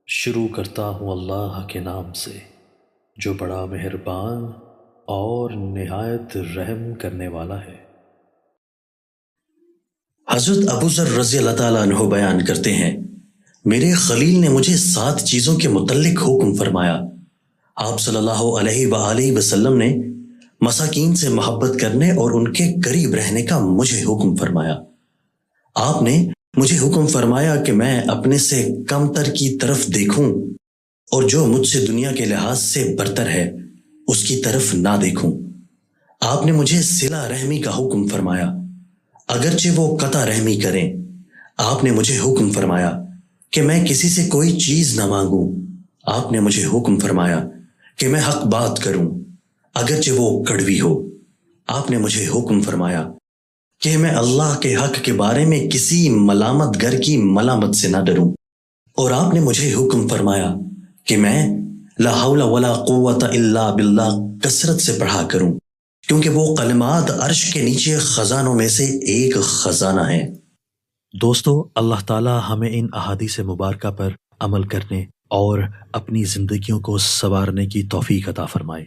شروع کرتا ہوں اللہ کے نام سے جو بڑا مہربان اور نہایت رحم کرنے والا ہے۔ حضرت ابو ذر رضی اللہ تعالیٰ عنہ بیان کرتے ہیں، میرے خلیل نے مجھے 7 چیزوں کے متعلق حکم فرمایا۔ آپ صلی اللہ علیہ وآلہ وسلم نے مساکین سے محبت کرنے اور ان کے قریب رہنے کا مجھے حکم فرمایا۔ آپ نے مجھے حکم فرمایا کہ میں اپنے سے کم تر کی طرف دیکھوں اور جو مجھ سے دنیا کے لحاظ سے برتر ہے اس کی طرف نہ دیکھوں۔ آپ نے مجھے صلہ رحمی کا حکم فرمایا اگرچہ وہ قطع رحمی کریں۔ آپ نے مجھے حکم فرمایا کہ میں کسی سے کوئی چیز نہ مانگوں۔ آپ نے مجھے حکم فرمایا کہ میں حق بات کروں اگرچہ وہ کڑوی ہو۔ آپ نے مجھے حکم فرمایا کہ میں اللہ کے حق کے بارے میں کسی ملامت گر کی ملامت سے نہ ڈروں، اور آپ نے مجھے حکم فرمایا کہ میں لا حول ولا قوت الا باللہ کثرت سے پڑھا کروں، کیونکہ وہ کلمات عرش کے نیچے خزانوں میں سے ایک خزانہ ہے۔ دوستو، اللہ تعالی ہمیں ان احادیث مبارکہ پر عمل کرنے اور اپنی زندگیوں کو سنوارنے کی توفیق عطا فرمائے۔